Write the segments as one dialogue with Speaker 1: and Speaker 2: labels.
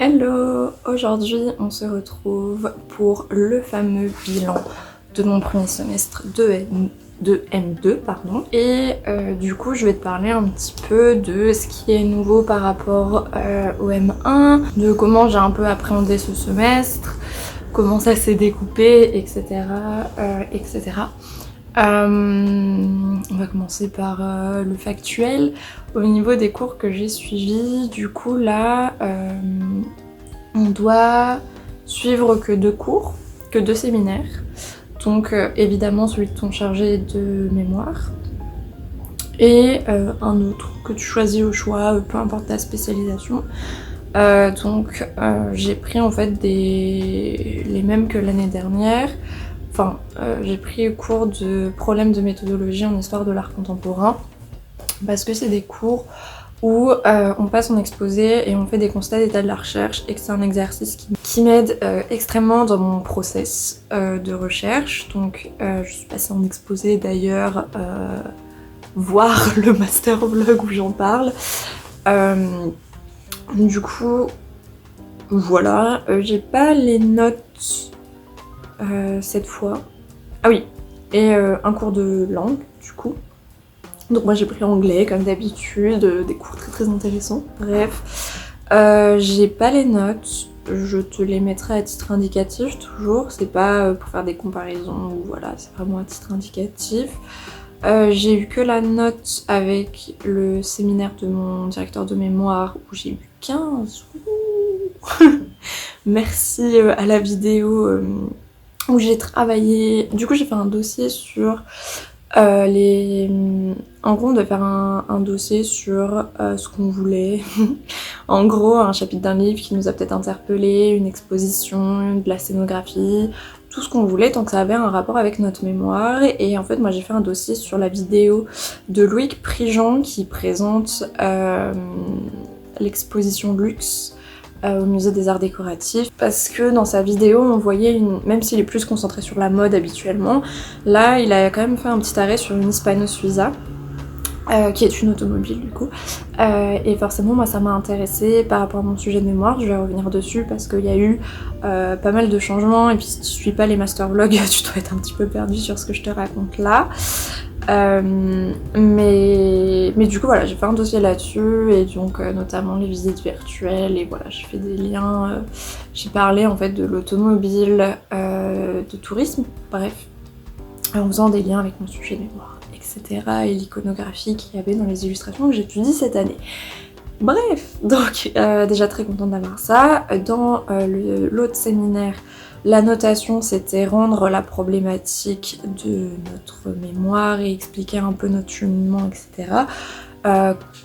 Speaker 1: Hello! Aujourd'hui, on se retrouve pour le fameux bilan de mon premier semestre de M2, pardon. Et du coup, je vais te parler un petit peu de ce qui est nouveau par rapport au M1, de comment j'ai un peu appréhendé ce semestre, comment ça s'est découpé, etc. etc. On va commencer par le factuel. Au niveau des cours que j'ai suivis, du coup là, on doit suivre que 2 cours, que 2 séminaires. Donc évidemment celui de ton chargé de mémoire et un autre que tu choisis au choix, peu importe ta spécialisation. Donc j'ai pris en fait les mêmes que l'année dernière. Enfin, j'ai pris cours de problèmes de méthodologie en histoire de l'art contemporain parce que c'est des cours où on passe en exposé et on fait des constats d'état de la recherche et que c'est un exercice qui m'aide extrêmement dans mon process de recherche. Donc je suis passée en exposé d'ailleurs, voir le master vlog où j'en parle. Du coup, voilà, j'ai pas les notes cette fois. Ah oui, et un cours de langue du coup. Donc moi j'ai pris anglais comme d'habitude, des cours très intéressants. Bref, j'ai pas les notes, je te les mettrai à titre indicatif toujours, c'est pas pour faire des comparaisons ou voilà, c'est vraiment à titre indicatif. J'ai eu que la note avec le séminaire de mon directeur de mémoire où j'ai eu 15. Merci à la vidéo où j'ai travaillé. Du coup j'ai fait un dossier sur en gros on devait faire un dossier sur ce qu'on voulait. En gros un chapitre d'un livre qui nous a peut-être interpellé, une exposition, de la scénographie, tout ce qu'on voulait tant que ça avait un rapport avec notre mémoire. Et en fait moi j'ai fait un dossier sur la vidéo de Loïc Prigent qui présente l'exposition Luxe au musée des arts décoratifs, parce que dans sa vidéo on voyait même s'il est plus concentré sur la mode habituellement, là il a quand même fait un petit arrêt sur une Hispano-Suiza qui est une automobile du coup, et forcément moi ça m'a intéressée par rapport à mon sujet de mémoire. Je vais revenir dessus parce qu'il y a eu pas mal de changements et puis si tu suis pas les master vlogs tu dois être un petit peu perdu sur ce que je te raconte là. Mais du coup voilà, j'ai fait un dossier là-dessus et donc notamment les visites virtuelles et voilà, j'ai fait des liens, j'ai parlé en fait de l'automobile, de tourisme, bref, en faisant des liens avec mon sujet de mémoire, etc. et l'iconographie qu'il y avait dans les illustrations que j'étudie cette année. Bref, donc déjà très contente d'avoir ça. Dans l'autre séminaire, la notation c'était rendre la problématique de notre mémoire et expliquer un peu notre cheminement, etc.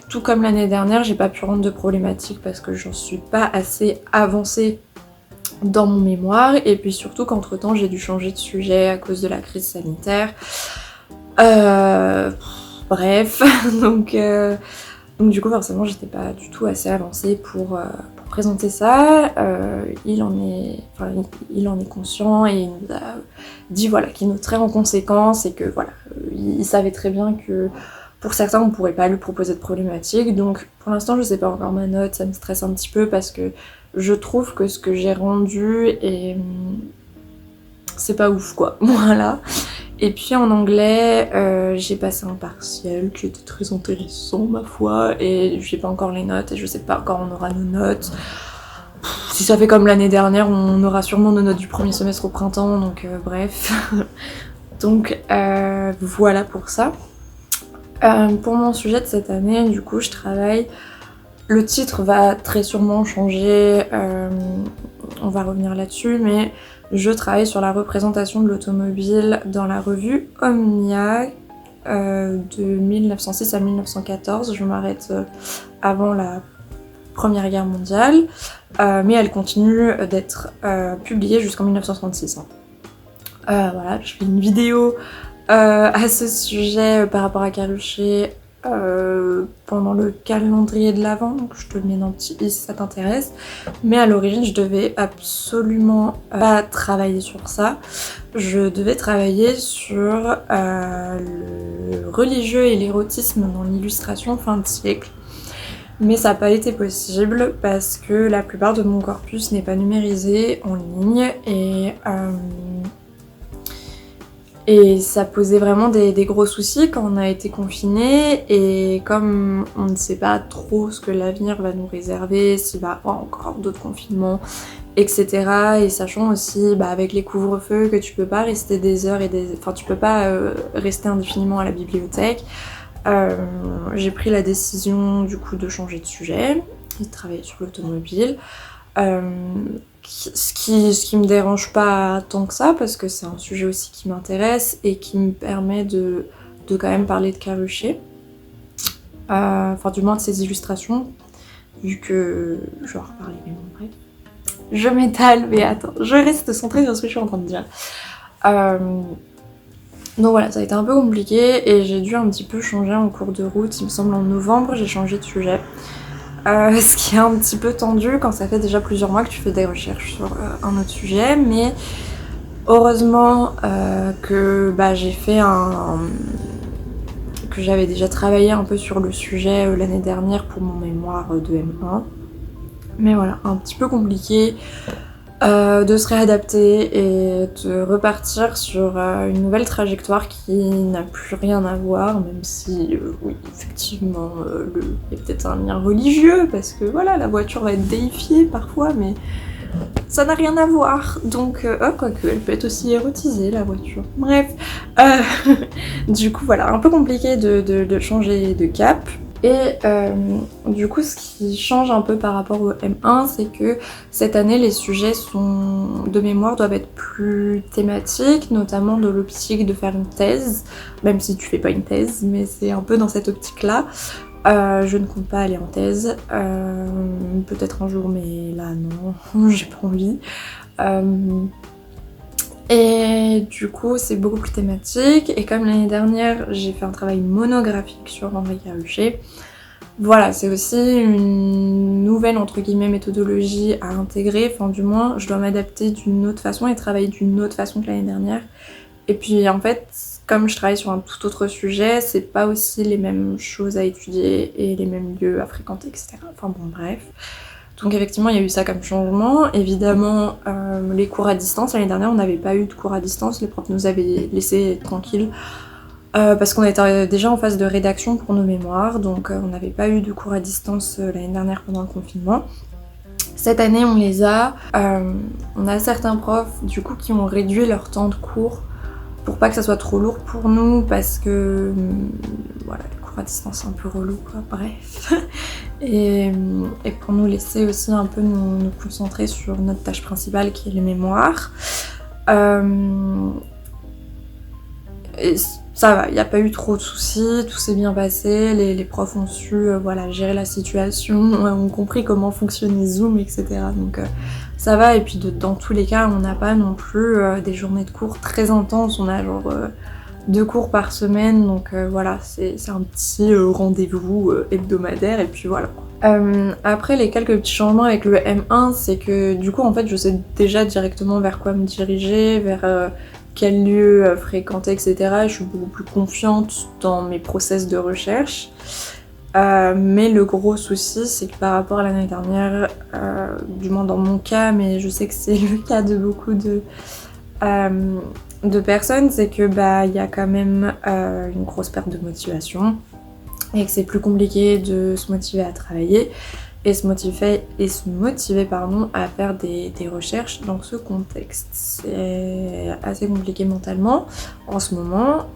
Speaker 1: Tout comme l'année dernière, j'ai pas pu rendre de problématique parce que j'en suis pas assez avancée dans mon mémoire et puis surtout qu'entre temps j'ai dû changer de sujet à cause de la crise sanitaire. Bref, donc du coup forcément j'étais pas du tout assez avancée pour présenter ça. Il en est conscient et il nous a dit voilà, qu'il noterait en conséquence et que voilà, il savait très bien que pour certains on pourrait pas lui proposer de problématique. Donc pour l'instant je sais pas encore ma note, ça me stresse un petit peu parce que je trouve que ce que j'ai rendu et c'est pas ouf quoi, voilà. Et puis en anglais, j'ai passé un partiel qui était très intéressant ma foi, et j'ai pas encore les notes et je sais pas quand on aura nos notes. Si ça fait comme l'année dernière, on aura sûrement nos notes du premier semestre au printemps, donc bref. Donc voilà pour ça. Pour mon sujet de cette année, du coup je travaille. Le titre va très sûrement changer, on va revenir là-dessus, mais je travaille sur la représentation de l'automobile dans la revue Omnia de 1906 à 1914. Je m'arrête avant la Première Guerre mondiale, mais elle continue d'être publiée jusqu'en 1936. Voilà, je fais une vidéo à ce sujet par rapport à Caruchet pendant le calendrier de l'Avent, donc je te le mets dans le petit i si ça t'intéresse. Mais à l'origine je devais absolument pas travailler sur ça, je devais travailler sur le religieux et l'érotisme dans l'illustration fin de siècle. Mais ça n'a pas été possible parce que la plupart de mon corpus n'est pas numérisé en ligne et ça posait vraiment des gros soucis quand on a été confinés, et comme on ne sait pas trop ce que l'avenir va nous réserver, s'il va y avoir encore d'autres confinements, etc. Et sachant aussi avec les couvre-feux que tu peux pas rester des heures et enfin tu peux pas rester indéfiniment à la bibliothèque, j'ai pris la décision du coup de changer de sujet et de travailler sur l'automobile. Ce qui me dérange pas tant que ça, parce que c'est un sujet aussi qui m'intéresse et qui me permet de quand même parler de Karrueche. Enfin, du moins de ses illustrations, vu que je vais en reparler, mais bon, bref. Je m'étale, mais attends, je reste centrée sur ce que je suis en train de dire. Donc voilà, ça a été un peu compliqué et j'ai dû un petit peu changer en cours de route. Il me semble en novembre, j'ai changé de sujet. Ce qui est un petit peu tendu quand ça fait déjà plusieurs mois que tu fais des recherches sur un autre sujet, mais heureusement que j'ai fait que j'avais déjà travaillé un peu sur le sujet l'année dernière pour mon mémoire de M1. Mais voilà, un petit peu compliqué de se réadapter et de repartir sur une nouvelle trajectoire qui n'a plus rien à voir, même si oui, effectivement, il y a peut-être un lien religieux, parce que voilà, la voiture va être déifiée parfois, mais ça n'a rien à voir. Donc, quoique, elle peut être aussi érotisée, la voiture. Bref, du coup, voilà, un peu compliqué de changer de cap. Et du coup, ce qui change un peu par rapport au M1, c'est que cette année, les sujets de mémoire doivent être plus thématiques, notamment de l'optique de faire une thèse, même si tu fais pas une thèse, mais c'est un peu dans cette optique-là. Je ne compte pas aller en thèse, peut-être un jour, mais là non, j'ai pas envie. Et du coup, c'est beaucoup plus thématique. Et comme l'année dernière, j'ai fait un travail monographique sur André Karrueche, voilà, c'est aussi une nouvelle, entre guillemets, méthodologie à intégrer. Enfin, du moins, je dois m'adapter d'une autre façon et travailler d'une autre façon que l'année dernière. Et puis, en fait, comme je travaille sur un tout autre sujet, c'est pas aussi les mêmes choses à étudier et les mêmes lieux à fréquenter, etc. Enfin bon, bref. Donc effectivement, il y a eu ça comme changement. Évidemment, les cours à distance, l'année dernière, on n'avait pas eu de cours à distance. Les profs nous avaient laissé tranquilles parce qu'on était déjà en phase de rédaction pour nos mémoires. Donc on n'avait pas eu de cours à distance l'année dernière pendant le confinement. Cette année, on les a. On a certains profs, du coup, qui ont réduit leur temps de cours pour pas que ça soit trop lourd pour nous, parce que voilà, les cours à distance c'est un peu relou, quoi, bref. Et pour nous laisser aussi un peu nous concentrer sur notre tâche principale qui est les mémoires. Et ça va, il n'y a pas eu trop de soucis, tout s'est bien passé, les profs ont su gérer la situation, ont compris comment fonctionnait Zoom, etc. Donc ça va, et puis dans tous les cas, on n'a pas non plus des journées de cours très intenses, on a genre 2 cours par semaine, donc voilà, c'est un petit rendez-vous hebdomadaire, et puis voilà. Après, les quelques petits changements avec le M1, c'est que du coup, en fait, je sais déjà directement vers quoi me diriger, vers quel lieu fréquenter, etc. Je suis beaucoup plus confiante dans mes process de recherche. Mais le gros souci, c'est que par rapport à l'année dernière, du moins dans mon cas, mais je sais que c'est le cas de beaucoup de personnes, c'est que il y a quand même une grosse perte de motivation et que c'est plus compliqué de se motiver à travailler et se motiver à faire des recherches dans ce contexte. C'est assez compliqué mentalement en ce moment.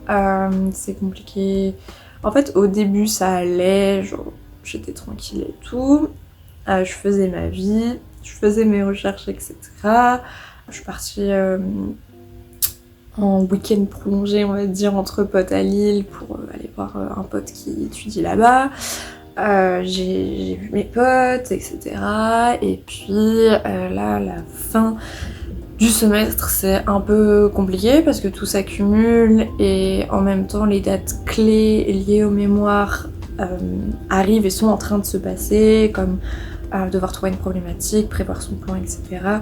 Speaker 1: C'est compliqué. En fait, au début, ça allait, genre, j'étais tranquille et tout. Je faisais ma vie, je faisais mes recherches, etc. Je suis partie en week-end prolongé, on va dire, entre potes à Lille pour aller voir un pote qui étudie là-bas. J'ai vu mes potes, etc. Et puis là, la fin du semestre, c'est un peu compliqué parce que tout s'accumule et en même temps, les dates clés liées aux mémoires arrivent et sont en train de se passer, comme devoir trouver une problématique, prévoir son plan, etc.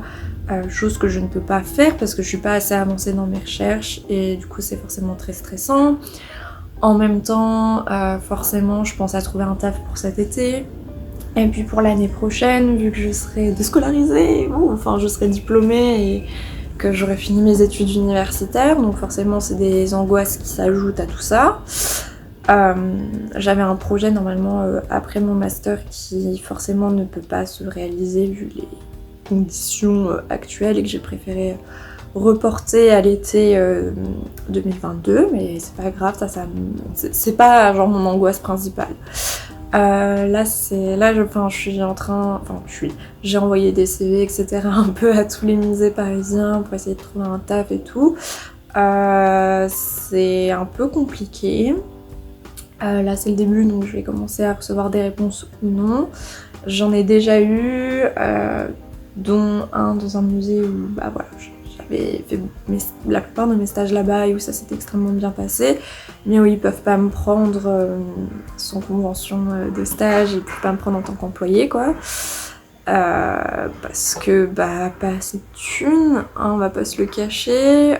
Speaker 1: Chose que je ne peux pas faire parce que je suis pas assez avancée dans mes recherches et du coup, c'est forcément très stressant. En même temps, forcément, je pense à trouver un taf pour cet été. Et puis pour l'année prochaine, vu que je serai déscolarisée, enfin je serai diplômée et que j'aurai fini mes études universitaires, donc forcément c'est des angoisses qui s'ajoutent à tout ça. J'avais un projet normalement après mon master qui forcément ne peut pas se réaliser vu les conditions actuelles et que j'ai préféré reporter à l'été 2022, mais c'est pas grave, c'est pas genre mon angoisse principale. J'ai envoyé des CV, etc. un peu à tous les musées parisiens pour essayer de trouver un taf et tout. C'est un peu compliqué. Là c'est le début, donc je vais commencer à recevoir des réponses ou non. J'en ai déjà eu, dont un dans un musée où j'avais fait la plupart de mes stages là-bas et où ça s'était extrêmement bien passé, mais où ils peuvent pas me prendre sans convention de stage, ils peuvent pas me prendre en tant qu'employé quoi. Parce que pas assez de thunes, hein, on va pas se le cacher,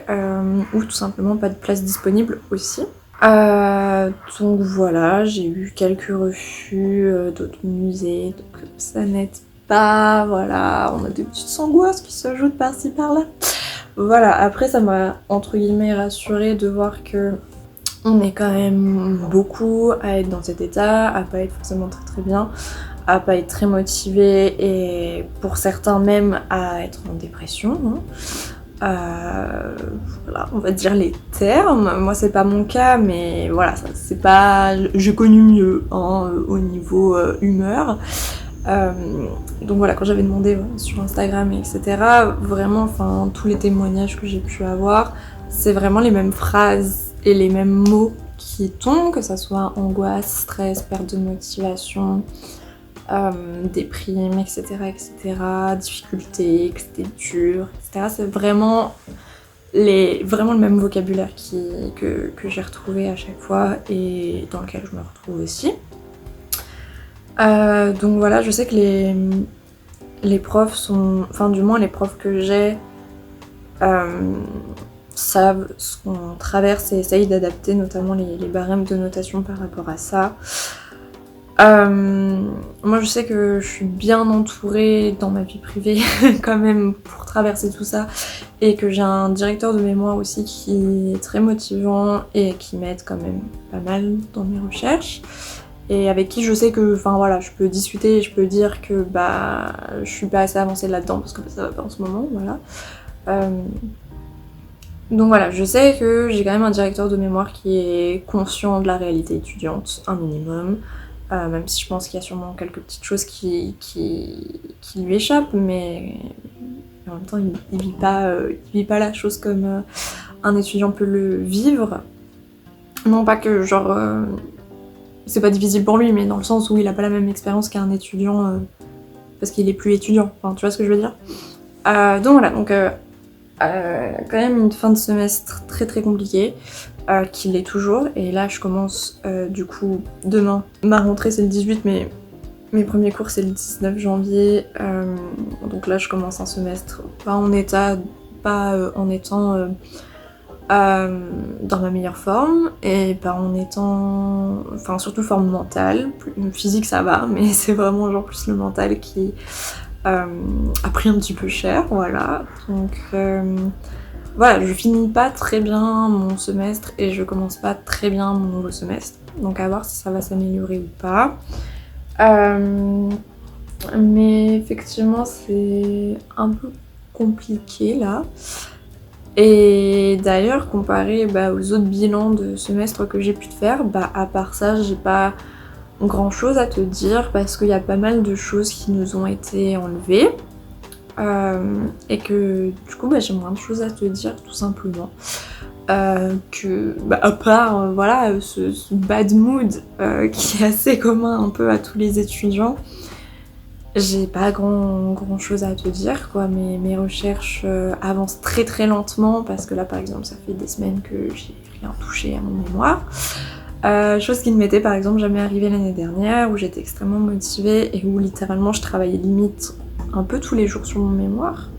Speaker 1: ou tout simplement pas de place disponible aussi. Donc voilà, j'ai eu quelques refus d'autres musées, donc ça n'aide pas, voilà, on a des petites angoisses qui s'ajoutent par-ci par-là. Voilà, après ça m'a entre guillemets rassurée de voir que on est quand même beaucoup à être dans cet état, à pas être forcément très très bien, à pas être très motivé et pour certains même à être en dépression. Voilà, on va dire les termes. Moi c'est pas mon cas, mais voilà, c'est pas. J'ai connu mieux au niveau humeur. Donc voilà, quand j'avais demandé sur Instagram, etc., vraiment, enfin, tous les témoignages que j'ai pu avoir, c'est vraiment les mêmes phrases et les mêmes mots qui tombent, que ça soit angoisse, stress, perte de motivation, déprime, etc., difficultés, que c'était dur, etc. C'est vraiment le même vocabulaire que j'ai retrouvé à chaque fois et dans lequel je me retrouve aussi. Donc voilà, je sais que les profs sont... Enfin du moins les profs que j'ai savent ce qu'on traverse et essayent d'adapter notamment les barèmes de notation par rapport à ça. Moi je sais que je suis bien entourée dans ma vie privée quand même pour traverser tout ça et que j'ai un directeur de mémoire aussi qui est très motivant et qui m'aide quand même pas mal dans mes recherches et avec qui je sais que je peux discuter et je peux dire que je suis pas assez avancée là-dedans parce que ça va pas en ce moment, voilà. Donc voilà, je sais que j'ai quand même un directeur de mémoire qui est conscient de la réalité étudiante, un minimum. Même si je pense qu'il y a sûrement quelques petites choses qui lui échappent, mais en même temps il vit pas la chose comme un étudiant peut le vivre. Non pas que c'est pas difficile pour lui, mais dans le sens où il a pas la même expérience qu'un étudiant parce qu'il est plus étudiant, enfin tu vois ce que je veux dire. Donc voilà, quand même une fin de semestre très très compliquée. Qui l'est toujours, et là je commence du coup demain. Ma rentrée c'est le 18, mais mes premiers cours c'est le 19 janvier, donc là je commence un semestre pas en étant dans ma meilleure forme, et pas en étant... Enfin surtout forme mentale, physique ça va, mais c'est vraiment genre plus le mental qui a pris un petit peu cher, voilà. Donc... Voilà, je finis pas très bien mon semestre et je commence pas très bien mon nouveau semestre. Donc à voir si ça va s'améliorer ou pas. Mais effectivement c'est un peu compliqué là. Et d'ailleurs comparé aux autres bilans de semestre que j'ai pu faire, à part ça j'ai pas grand chose à te dire parce qu'il y a pas mal de choses qui nous ont été enlevées. Et que du coup j'ai moins de choses à te dire tout simplement à part ce bad mood qui est assez commun un peu à tous les étudiants, j'ai pas grand chose à te dire quoi. Mes recherches avancent très très lentement parce que là par exemple ça fait des semaines que j'ai rien touché à mon mémoire. Chose qui ne m'était par exemple jamais arrivée l'année dernière où j'étais extrêmement motivée et où littéralement je travaillais limite un peu tous les jours sur mon mémoire.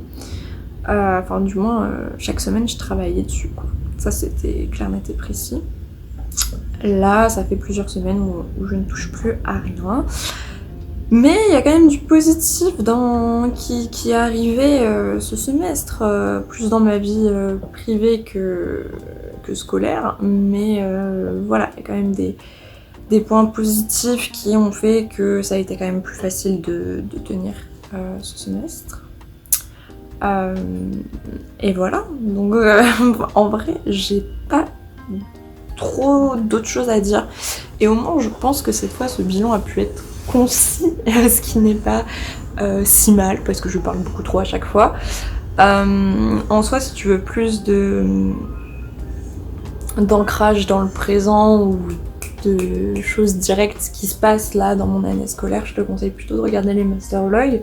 Speaker 1: Du moins, chaque semaine je travaillais dessus, quoi. Ça c'était clair, net et précis. Là, ça fait plusieurs semaines où je ne touche plus à rien. Mais il y a quand même du positif qui est arrivé ce semestre, plus dans ma vie privée que scolaire. Mais voilà, il y a quand même des points positifs qui ont fait que ça a été quand même plus facile de tenir ce semestre. Et voilà, donc en vrai, j'ai pas trop d'autres choses à dire. Et au moins, je pense que cette fois, ce bilan a pu être concis, ce qui n'est pas si mal, parce que je parle beaucoup trop à chaque fois. En soi, si tu veux plus d'ancrage dans le présent ou de choses directes qui se passent là dans mon année scolaire, je te conseille plutôt de regarder les masterlogs.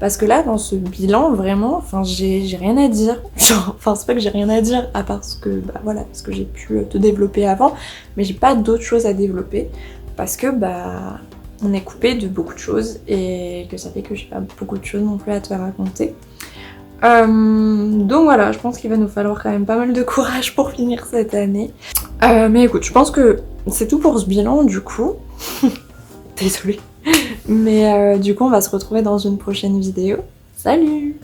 Speaker 1: Parce que là, dans ce bilan, vraiment, enfin, j'ai rien à dire. Enfin, c'est pas que j'ai rien à dire, à part ce que, bah voilà, ce que j'ai pu te développer avant, mais j'ai pas d'autres choses à développer, parce que, bah, on est coupé de beaucoup de choses, et que ça fait que j'ai pas beaucoup de choses non plus à te raconter. Donc voilà, je pense qu'il va nous falloir quand même pas mal de courage pour finir cette année. Mais écoute, je pense que c'est tout pour ce bilan, du coup. Désolée. Mais du coup, on va se retrouver dans une prochaine vidéo. Salut!